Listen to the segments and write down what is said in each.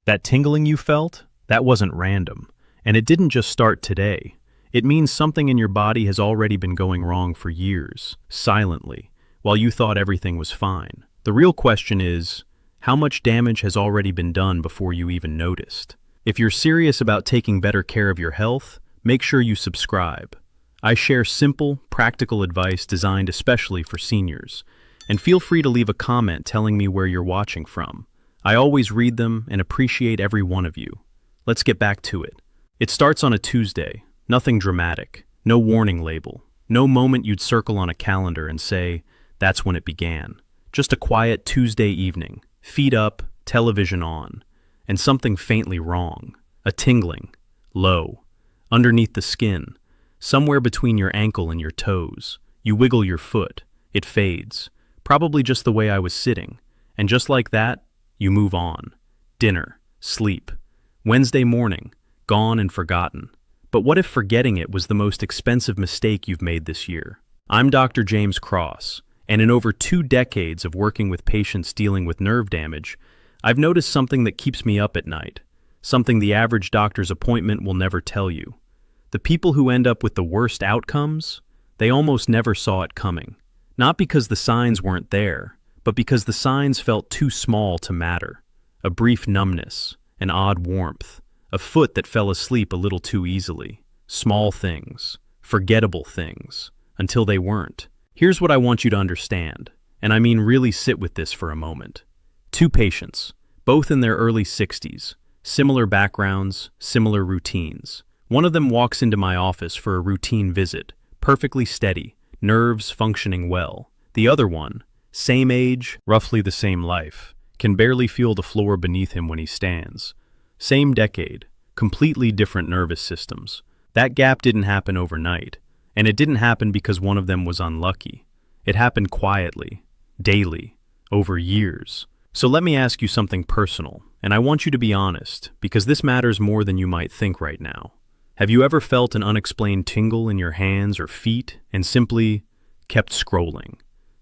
That tingling you felt, that wasn't random, and it didn't just start today. It means something in your body has already been going wrong for years, silently, while you thought everything was fine. The real question is, how much damage has already been done before you even noticed? If you're serious about taking better care of your health, make sure you subscribe. I share simple, practical advice designed especially for seniors. And feel free to leave a comment telling me where you're watching from. I always read them and appreciate every one of you. Let's get back to it. It starts on a Tuesday. Nothing dramatic. No warning label. No moment you'd circle on a calendar and say, that's when it began. Just a quiet Tuesday evening. Feet up, television on. And something faintly wrong. A tingling. Low. Underneath the skin. Somewhere between your ankle and your toes. You wiggle your foot. It fades. Probably just the way I was sitting. And just like that, you move on. Dinner. Sleep. Wednesday morning. Gone and forgotten. But what if forgetting it was the most expensive mistake you've made this year? I'm Dr. James Cross, and in over 2 decades of working with patients dealing with nerve damage, I've noticed something that keeps me up at night, something the average doctor's appointment will never tell you. The people who end up with the worst outcomes, they almost never saw it coming. Not because the signs weren't there, but because the signs felt too small to matter. A brief numbness, an odd warmth, a foot that fell asleep a little too easily. Small things, forgettable things, until they weren't. Here's what I want you to understand, and I mean really sit with this for a moment. 2 patients, both in their early 60s, similar backgrounds, similar routines. One of them walks into my office for a routine visit, perfectly steady, nerves functioning well. The other one, same age, roughly the same life, can barely feel the floor beneath him when he stands. Same decade, completely different nervous systems. That gap didn't happen overnight, and it didn't happen because one of them was unlucky. It happened quietly, daily, over years. So let me ask you something personal, and I want you to be honest, because this matters more than you might think right now. Have you ever felt an unexplained tingle in your hands or feet and simply kept scrolling,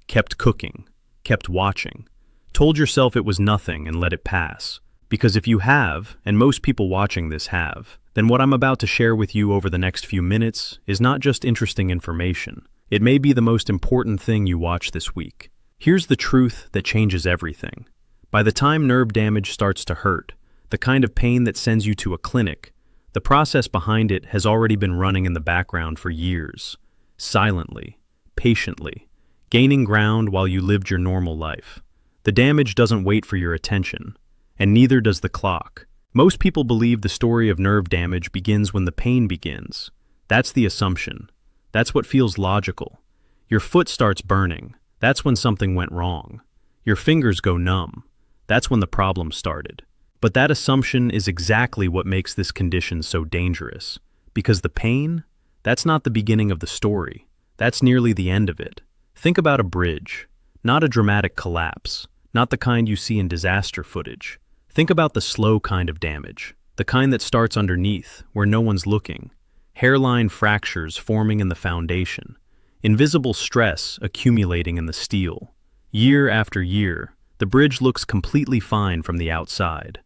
kept cooking, kept watching, told yourself it was nothing and let it pass? Because if you have, and most people watching this have, then what I'm about to share with you over the next few minutes is not just interesting information. It may be the most important thing you watch this week. Here's the truth that changes everything. By the time nerve damage starts to hurt, the kind of pain that sends you to a clinic, the process behind it has already been running in the background for years. Silently, patiently, gaining ground while you lived your normal life. The damage doesn't wait for your attention. And neither does the clock. Most people believe the story of nerve damage begins when the pain begins. That's the assumption. That's what feels logical. Your foot starts burning. That's when something went wrong. Your fingers go numb. That's when the problem started. But that assumption is exactly what makes this condition so dangerous. Because the pain, that's not the beginning of the story. That's nearly the end of it. Think about a bridge. Not a dramatic collapse. Not the kind you see in disaster footage. Think about the slow kind of damage, the kind that starts underneath, where no one's looking. Hairline fractures forming in the foundation. Invisible stress accumulating in the steel. Year after year, the bridge looks completely fine from the outside.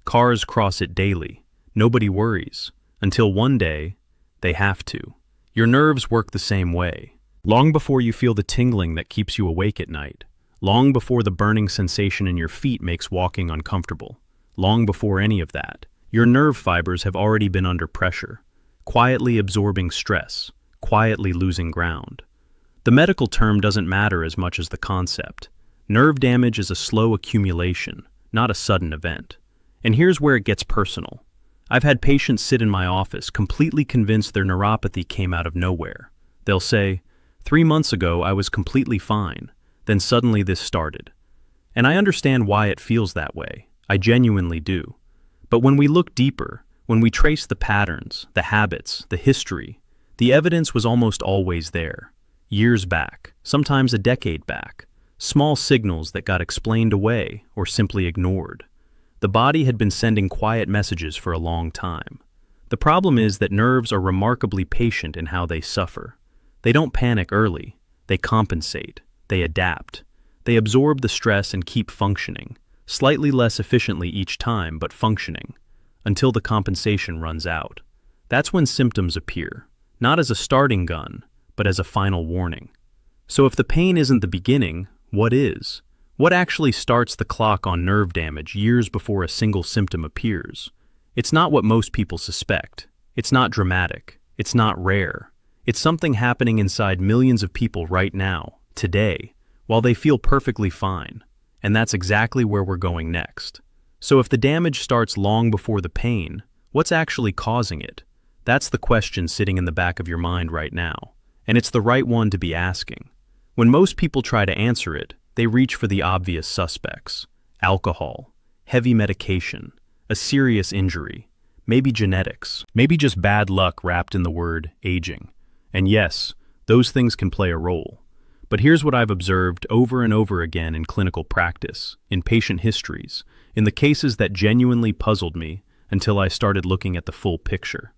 Cars cross it daily. Nobody worries. Until one day, they have to. Your nerves work the same way. Long before you feel the tingling that keeps you awake at night. Long before the burning sensation in your feet makes walking uncomfortable. Long before any of that, your nerve fibers have already been under pressure, quietly absorbing stress, quietly losing ground. The medical term doesn't matter as much as the concept. Nerve damage is a slow accumulation, not a sudden event. And here's where it gets personal. I've had patients sit in my office completely convinced their neuropathy came out of nowhere. They'll say, 3 months ago I was completely fine. Then suddenly this started. And I understand why it feels that way. I genuinely do. But when we look deeper, when we trace the patterns, the habits, the history, the evidence was almost always there. Years back, sometimes a decade back. Small signals that got explained away or simply ignored. The body had been sending quiet messages for a long time. The problem is that nerves are remarkably patient in how they suffer. They don't panic early. They compensate. They adapt. They absorb the stress and keep functioning. slightly less efficiently each time but functioning, until the compensation runs out. That's when symptoms appear, not as a starting gun, but as a final warning. So if the pain isn't the beginning, what is? What actually starts the clock on nerve damage years before a single symptom appears? It's not what most people suspect. It's not dramatic. It's not rare. It's something happening inside millions of people right now, today, while they feel perfectly fine. And that's exactly where we're going next. So if the damage starts long before the pain, what's actually causing it? That's the question sitting in the back of your mind right now. And it's the right one to be asking. When most people try to answer it, they reach for the obvious suspects: alcohol, heavy medication, a serious injury, maybe genetics, maybe just bad luck wrapped in the word aging. And yes, those things can play a role. But here's what I've observed over and over again in clinical practice, in patient histories, in the cases that genuinely puzzled me until I started looking at the full picture.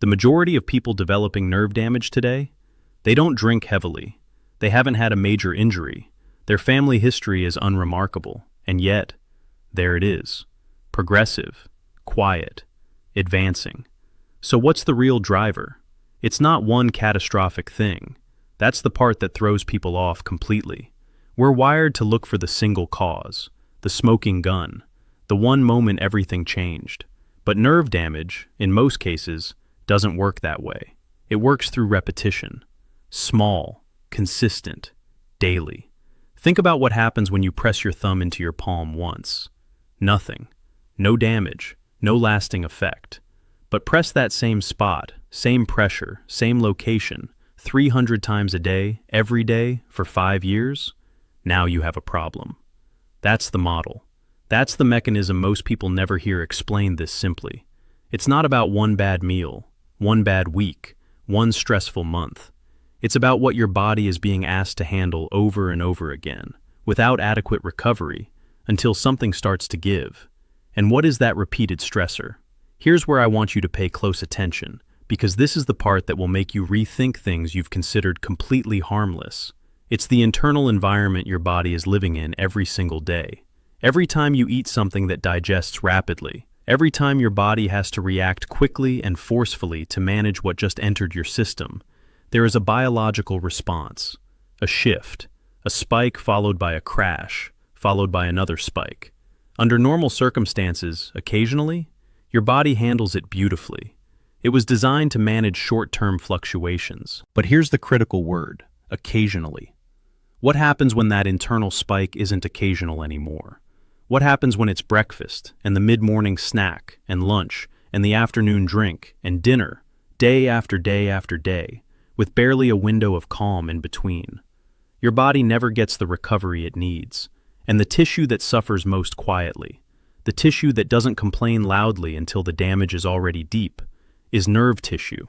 The majority of people developing nerve damage today, they don't drink heavily. They haven't had a major injury. Their family history is unremarkable. And yet, there it is. Progressive, quiet, advancing. So what's the real driver? It's not one catastrophic thing. That's the part that throws people off completely. We're wired to look for the single cause, the smoking gun, the one moment everything changed. But nerve damage, in most cases, doesn't work that way. It works through repetition. Small, consistent, daily. Think about what happens when you press your thumb into your palm once. Nothing. No damage. No lasting effect. But press that same spot, same pressure, same location, 300 times a day, every day, for 5 years, now you have a problem. That's the model. That's the mechanism most people never hear explained this simply. It's not about one bad meal, one bad week, one stressful month. It's about what your body is being asked to handle over and over again, without adequate recovery, until something starts to give. And what is that repeated stressor? Here's where I want you to pay close attention, because this is the part that will make you rethink things you've considered completely harmless. It's the internal environment your body is living in every single day. Every time you eat something that digests rapidly, every time your body has to react quickly and forcefully to manage what just entered your system, there is a biological response, a shift, a spike followed by a crash, followed by another spike. Under normal circumstances, occasionally, your body handles it beautifully. It was designed to manage short-term fluctuations. But here's the critical word: occasionally. What happens when that internal spike isn't occasional anymore? What happens when it's breakfast, and the mid-morning snack, and lunch, and the afternoon drink, and dinner, day after day after day, with barely a window of calm in between? Your body never gets the recovery it needs, and the tissue that suffers most quietly, the tissue that doesn't complain loudly until the damage is already deep, is nerve tissue.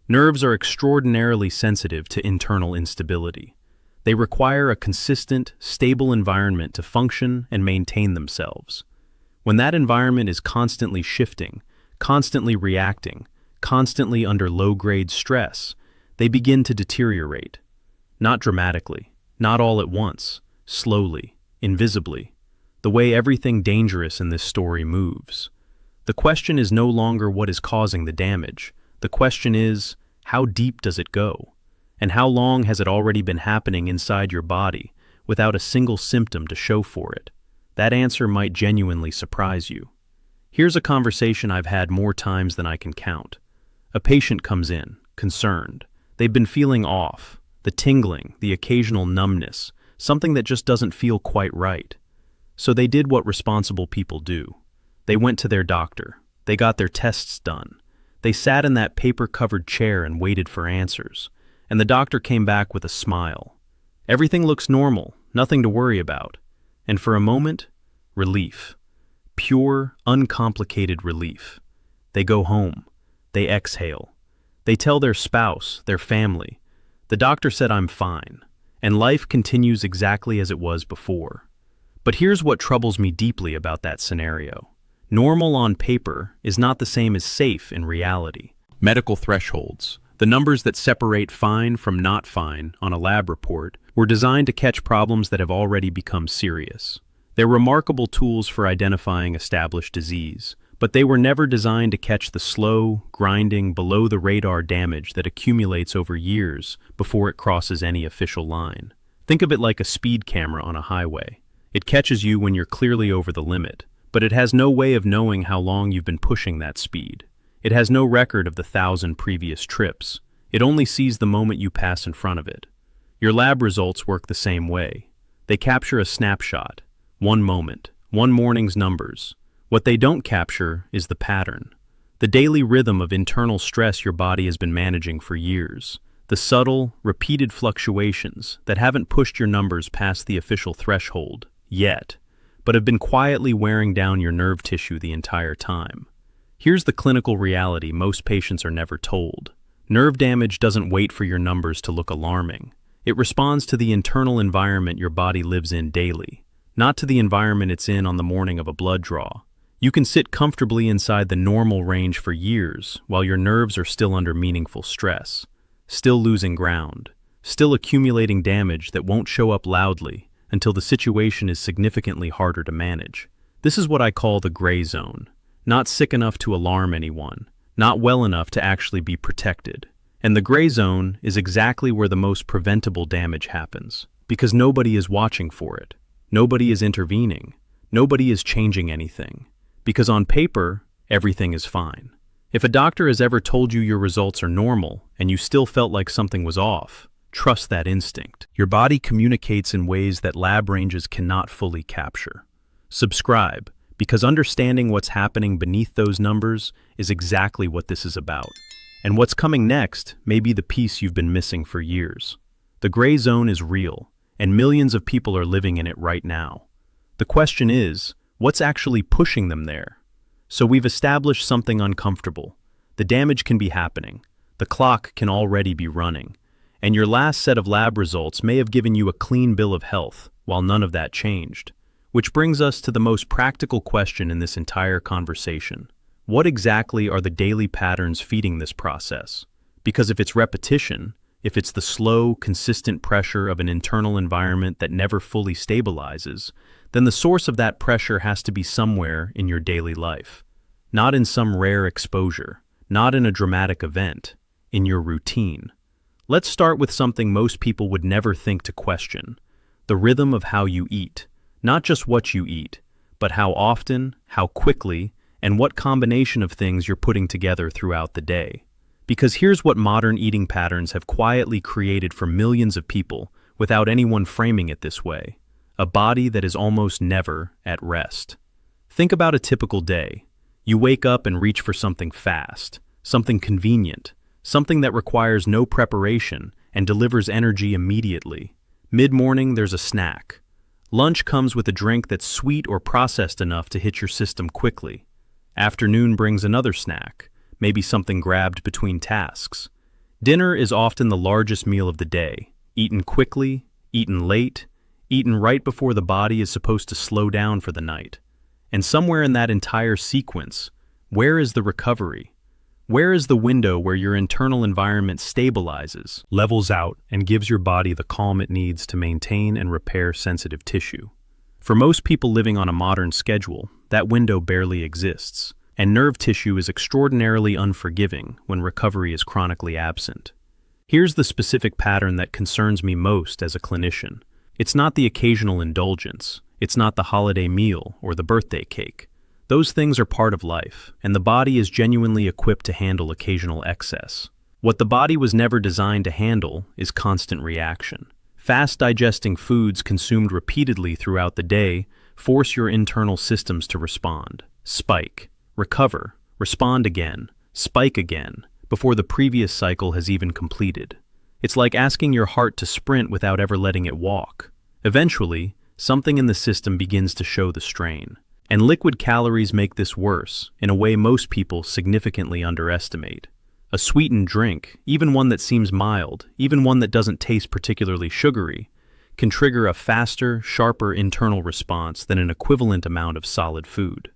Nerves are extraordinarily sensitive to internal instability. They require a consistent, stable environment to function and maintain themselves. When that environment is constantly shifting, constantly reacting, constantly under low-grade stress, they begin to deteriorate. Not dramatically, not all at once, slowly, invisibly, the way everything dangerous in this story moves. The question is no longer what is causing the damage. The question is, how deep does it go? And how long has it already been happening inside your body without a single symptom to show for it? That answer might genuinely surprise you. Here's a conversation I've had more times than I can count. A patient comes in, concerned. They've been feeling off, the tingling, the occasional numbness, something that just doesn't feel quite right. So they did what responsible people do. They went to their doctor. They got their tests done. They sat in that paper-covered chair and waited for answers. And the doctor came back with a smile. Everything looks normal, nothing to worry about. And for a moment, relief. Pure, uncomplicated relief. They go home. They exhale. They tell their spouse, their family, "The doctor said I'm fine," and life continues exactly as it was before. But here's what troubles me deeply about that scenario. Normal on paper is not the same as safe in reality. Medical thresholds, the numbers that separate fine from not fine on a lab report, were designed to catch problems that have already become serious. They're remarkable tools for identifying established disease, but they were never designed to catch the slow, grinding, below-the-radar damage that accumulates over years before it crosses any official line. Think of it like a speed camera on a highway. It catches you when you're clearly over the limit, but it has no way of knowing how long you've been pushing that speed. It has no record of the 1,000 previous trips. It only sees the moment you pass in front of it. Your lab results work the same way. They capture a snapshot, one moment, one morning's numbers. What they don't capture is the pattern, the daily rhythm of internal stress your body has been managing for years, the subtle, repeated fluctuations that haven't pushed your numbers past the official threshold yet, but have been quietly wearing down your nerve tissue the entire time. Here's the clinical reality most patients are never told. Nerve damage doesn't wait for your numbers to look alarming. It responds to the internal environment your body lives in daily, not to the environment it's in on the morning of a blood draw. You can sit comfortably inside the normal range for years while your nerves are still under meaningful stress, still losing ground, still accumulating damage that won't show up loudly until the situation is significantly harder to manage. This is what I call the gray zone. Not sick enough to alarm anyone, not well enough to actually be protected. And the gray zone is exactly where the most preventable damage happens, because nobody is watching for it. Nobody is intervening. Nobody is changing anything. Because on paper, everything is fine. If a doctor has ever told you your results are normal and you still felt like something was off, trust that instinct. Your body communicates in ways that lab ranges cannot fully capture. Subscribe, because understanding what's happening beneath those numbers is exactly what this is about. And what's coming next may be the piece you've been missing for years. The gray zone is real, and millions of people are living in it right now. The question is, what's actually pushing them there? So we've established something uncomfortable. The damage can be happening. The clock can already be running. And your last set of lab results may have given you a clean bill of health, while none of that changed. Which brings us to the most practical question in this entire conversation. What exactly are the daily patterns feeding this process? Because if it's repetition, if it's the slow, consistent pressure of an internal environment that never fully stabilizes, then the source of that pressure has to be somewhere in your daily life. Not in some rare exposure, not in a dramatic event, in your routine. Let's start with something most people would never think to question: the rhythm of how you eat. Not just what you eat, but how often, how quickly, and what combination of things you're putting together throughout the day. Because here's what modern eating patterns have quietly created for millions of people without anyone framing it this way: a body that is almost never at rest. Think about a typical day. You wake up and reach for something fast, something convenient, something that requires no preparation and delivers energy immediately. Mid-morning, there's a snack. Lunch comes with a drink that's sweet or processed enough to hit your system quickly. Afternoon brings another snack, maybe something grabbed between tasks. Dinner is often the largest meal of the day, eaten quickly, eaten late, eaten right before the body is supposed to slow down for the night. And somewhere in that entire sequence, where is the recovery? Where is the window where your internal environment stabilizes, levels out, and gives your body the calm it needs to maintain and repair sensitive tissue? For most people living on a modern schedule, that window barely exists, and nerve tissue is extraordinarily unforgiving when recovery is chronically absent. Here's the specific pattern that concerns me most as a clinician. It's not the occasional indulgence. It's not the holiday meal or the birthday cake. Those things are part of life, and the body is genuinely equipped to handle occasional excess. What the body was never designed to handle is constant reaction. Fast-digesting foods consumed repeatedly throughout the day force your internal systems to respond, spike, recover, respond again, spike again, before the previous cycle has even completed. It's like asking your heart to sprint without ever letting it walk. Eventually, something in the system begins to show the strain. And liquid calories make this worse, in a way most people significantly underestimate. A sweetened drink, even one that seems mild, even one that doesn't taste particularly sugary, can trigger a faster, sharper internal response than an equivalent amount of solid food.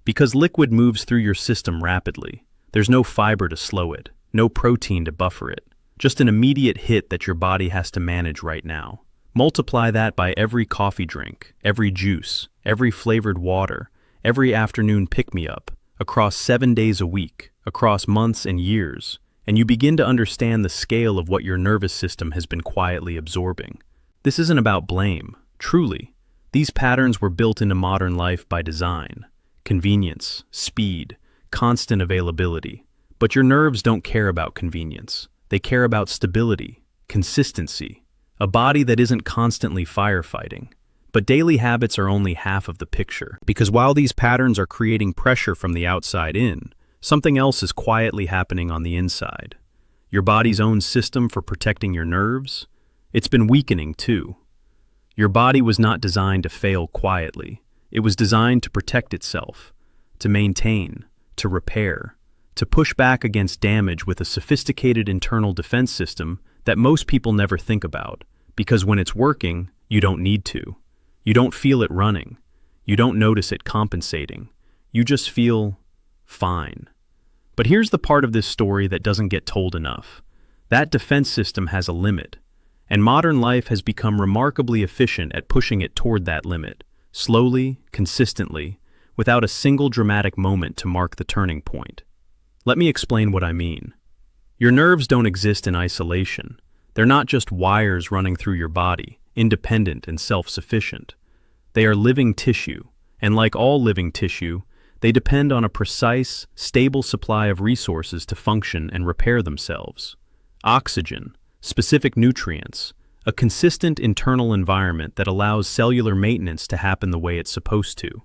Because liquid moves through your system rapidly, there's no fiber to slow it, no protein to buffer it, just an immediate hit that your body has to manage right now. Multiply that by every coffee drink, every juice, every flavored water, every afternoon pick-me-up, across 7 days a week, across months and years, and you begin to understand the scale of what your nervous system has been quietly absorbing. This isn't about blame, truly. These patterns were built into modern life by design. Convenience, speed, constant availability. But your nerves don't care about convenience. They care about stability, consistency, a body that isn't constantly firefighting. But daily habits are only half of the picture, because while these patterns are creating pressure from the outside in, something else is quietly happening on the inside. Your body's own system for protecting your nerves, it's been weakening too. Your body was not designed to fail quietly. It was designed to protect itself, to maintain, to repair, to push back against damage with a sophisticated internal defense system that most people never think about, because when it's working, you don't need to. You don't feel it running. You don't notice it compensating. You just feel fine. But here's the part of this story that doesn't get told enough. That defense system has a limit, and modern life has become remarkably efficient at pushing it toward that limit, slowly, consistently, without a single dramatic moment to mark the turning point. Let me explain what I mean. Your nerves don't exist in isolation. They're not just wires running through your body, independent and self-sufficient. They are living tissue, and like all living tissue, they depend on a precise, stable supply of resources to function and repair themselves. Oxygen, specific nutrients, a consistent internal environment that allows cellular maintenance to happen the way it's supposed to.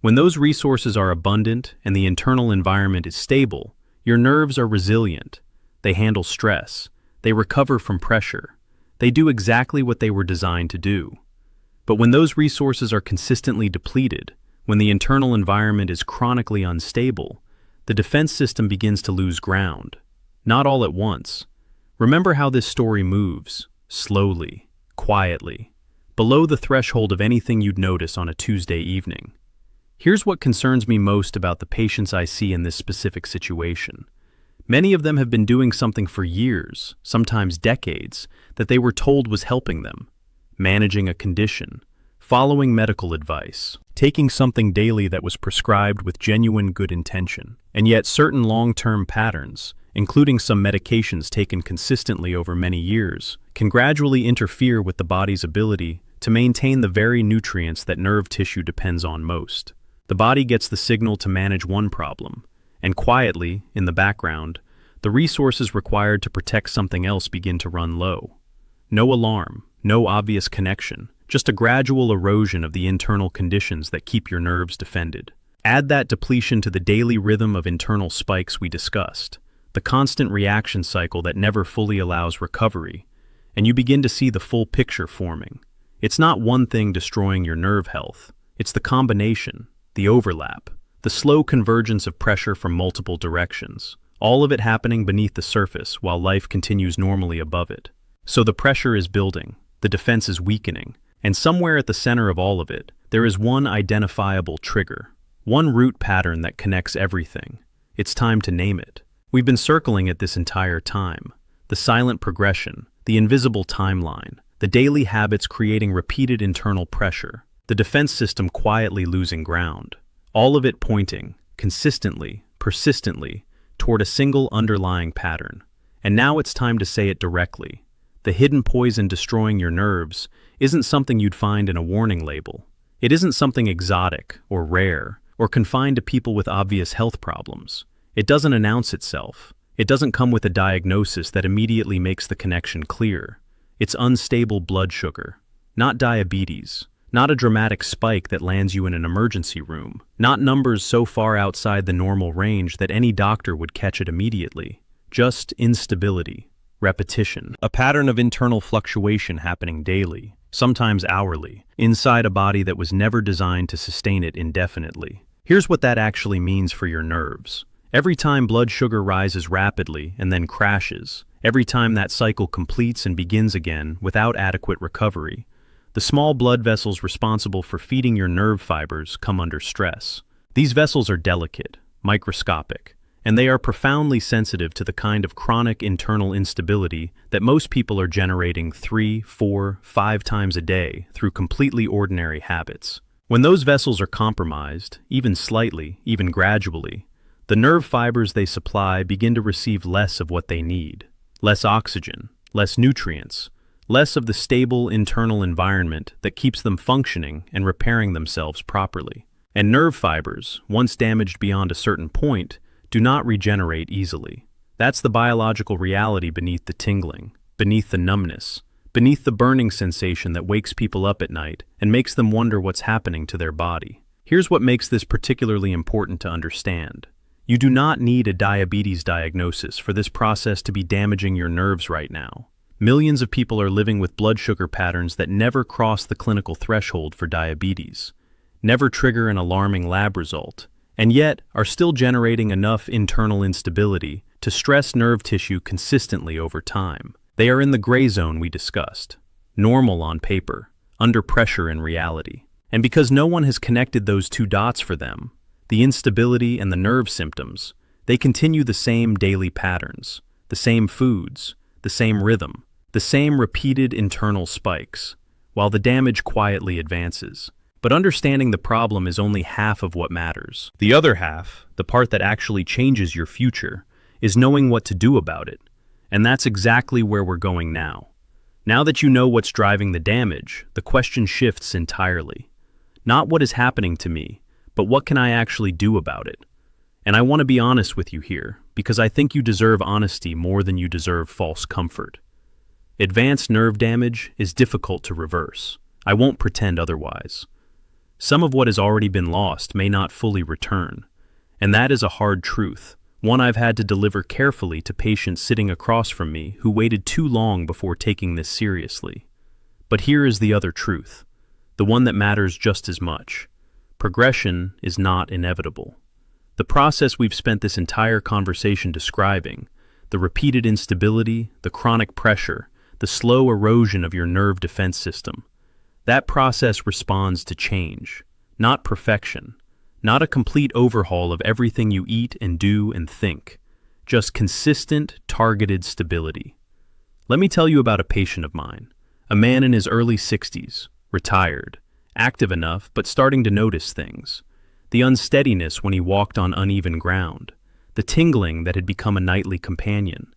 When those resources are abundant and the internal environment is stable, your nerves are resilient. They handle stress. They recover from pressure. They do exactly what they were designed to do. But when those resources are consistently depleted, when the internal environment is chronically unstable, the defense system begins to lose ground. Not all at once. Remember how this story moves, slowly, quietly, below the threshold of anything you'd notice on a Tuesday evening. Here's what concerns me most about the patients I see in this specific situation. Many of them have been doing something for years, sometimes decades, that they were told was helping them. Managing a condition, following medical advice, taking something daily that was prescribed with genuine good intention. And yet certain long-term patterns, including some medications taken consistently over many years, can gradually interfere with the body's ability to maintain the very nutrients that nerve tissue depends on most. The body gets the signal to manage one problem, and quietly, in the background, the resources required to protect something else begin to run low. No alarm, no obvious connection, just a gradual erosion of the internal conditions that keep your nerves defended. Add that depletion to the daily rhythm of internal spikes we discussed, the constant reaction cycle that never fully allows recovery, and you begin to see the full picture forming. It's not one thing destroying your nerve health, it's the combination, the overlap, the slow convergence of pressure from multiple directions, all of it happening beneath the surface while life continues normally above it. So the pressure is building, the defense is weakening, and somewhere at the center of all of it, there is one identifiable trigger, one root pattern that connects everything. It's time to name it. We've been circling it this entire time. The silent progression, the invisible timeline, the daily habits creating repeated internal pressure, the defense system quietly losing ground. All of it pointing, consistently, persistently, toward a single underlying pattern. And now it's time to say it directly. The hidden poison destroying your nerves isn't something you'd find in a warning label. It isn't something exotic or rare or confined to people with obvious health problems. It doesn't announce itself. It doesn't come with a diagnosis that immediately makes the connection clear. It's unstable blood sugar, not diabetes, not a dramatic spike that lands you in an emergency room, not numbers so far outside the normal range that any doctor would catch it immediately. Just instability, repetition, a pattern of internal fluctuation happening daily, sometimes hourly, inside a body that was never designed to sustain it indefinitely. Here's what that actually means for your nerves. Every time blood sugar rises rapidly and then crashes, every time that cycle completes and begins again without adequate recovery, the small blood vessels responsible for feeding your nerve fibers come under stress. These vessels are delicate, microscopic, and they are profoundly sensitive to the kind of chronic internal instability that most people are generating 3, 4, 5 times a day through completely ordinary habits. When those vessels are compromised, even slightly, even gradually, the nerve fibers they supply begin to receive less of what they need. Less oxygen, less nutrients, less of the stable internal environment that keeps them functioning and repairing themselves properly. And nerve fibers, once damaged beyond a certain point, do not regenerate easily. That's the biological reality beneath the tingling, beneath the numbness, beneath the burning sensation that wakes people up at night and makes them wonder what's happening to their body. Here's what makes this particularly important to understand. You do not need a diabetes diagnosis for this process to be damaging your nerves right now. Millions of people are living with blood sugar patterns that never cross the clinical threshold for diabetes, never trigger an alarming lab result, and yet are still generating enough internal instability to stress nerve tissue consistently over time. They are in the gray zone we discussed, normal on paper, under pressure in reality. And because no one has connected those two dots for them, the instability and the nerve symptoms, they continue the same daily patterns, the same foods, the same rhythm, the same repeated internal spikes, while the damage quietly advances. But understanding the problem is only half of what matters. The other half, the part that actually changes your future, is knowing what to do about it. And that's exactly where we're going now. Now that you know what's driving the damage, the question shifts entirely. Not what is happening to me, but what can I actually do about it? And I want to be honest with you here, because I think you deserve honesty more than you deserve false comfort. Advanced nerve damage is difficult to reverse. I won't pretend otherwise. Some of what has already been lost may not fully return, and that is a hard truth, one I've had to deliver carefully to patients sitting across from me who waited too long before taking this seriously. But here is the other truth, the one that matters just as much. Progression is not inevitable. The process we've spent this entire conversation describing, the repeated instability, the chronic pressure, the slow erosion of your nerve defense system, that process responds to change, not perfection, not a complete overhaul of everything you eat and do and think, just consistent, targeted stability. Let me tell you about a patient of mine, a man in his early 60s, retired, active enough but starting to notice things. The unsteadiness when he walked on uneven ground, the tingling that had become a nightly companion.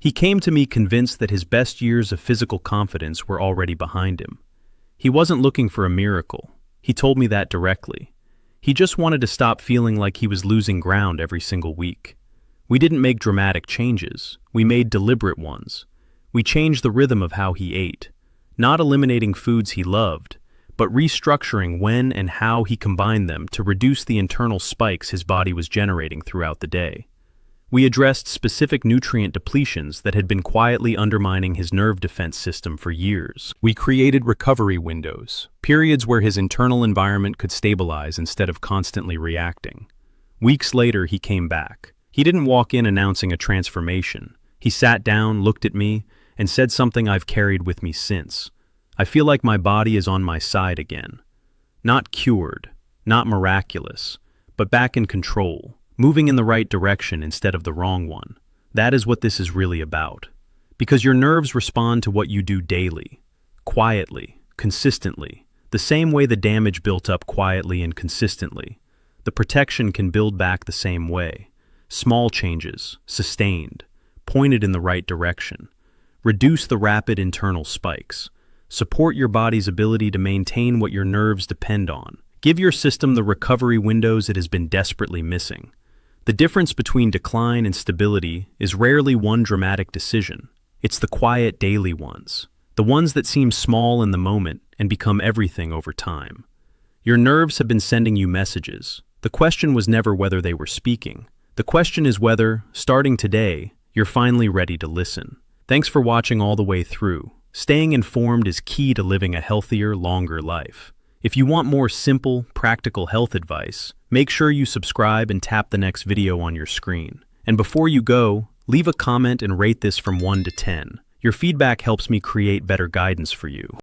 He came to me convinced that his best years of physical confidence were already behind him. He wasn't looking for a miracle. He told me that directly. He just wanted to stop feeling like he was losing ground every single week. We didn't make dramatic changes. We made deliberate ones. We changed the rhythm of how he ate, not eliminating foods he loved, but restructuring when and how he combined them to reduce the internal spikes his body was generating throughout the day. We addressed specific nutrient depletions that had been quietly undermining his nerve defense system for years. We created recovery windows, periods where his internal environment could stabilize instead of constantly reacting. Weeks later, he came back. He didn't walk in announcing a transformation. He sat down, looked at me, and said something I've carried with me since. I feel like my body is on my side again. Not cured, not miraculous, but back in control, moving in the right direction instead of the wrong one. That is what this is really about. Because your nerves respond to what you do daily, quietly, consistently, the same way the damage built up quietly and consistently. The protection can build back the same way. Small changes, sustained, pointed in the right direction. Reduce the rapid internal spikes. Support your body's ability to maintain what your nerves depend on. Give your system the recovery windows it has been desperately missing. The difference between decline and stability is rarely one dramatic decision. It's the quiet daily ones, the ones that seem small in the moment and become everything over time. Your nerves have been sending you messages. The question was never whether they were speaking. The question is whether, starting today, you're finally ready to listen. Thanks for watching all the way through. Staying informed is key to living a healthier, longer life. If you want more simple, practical health advice, make sure you subscribe and tap the next video on your screen. And before you go, leave a comment and rate this from 1 to 10. Your feedback helps me create better guidance for you.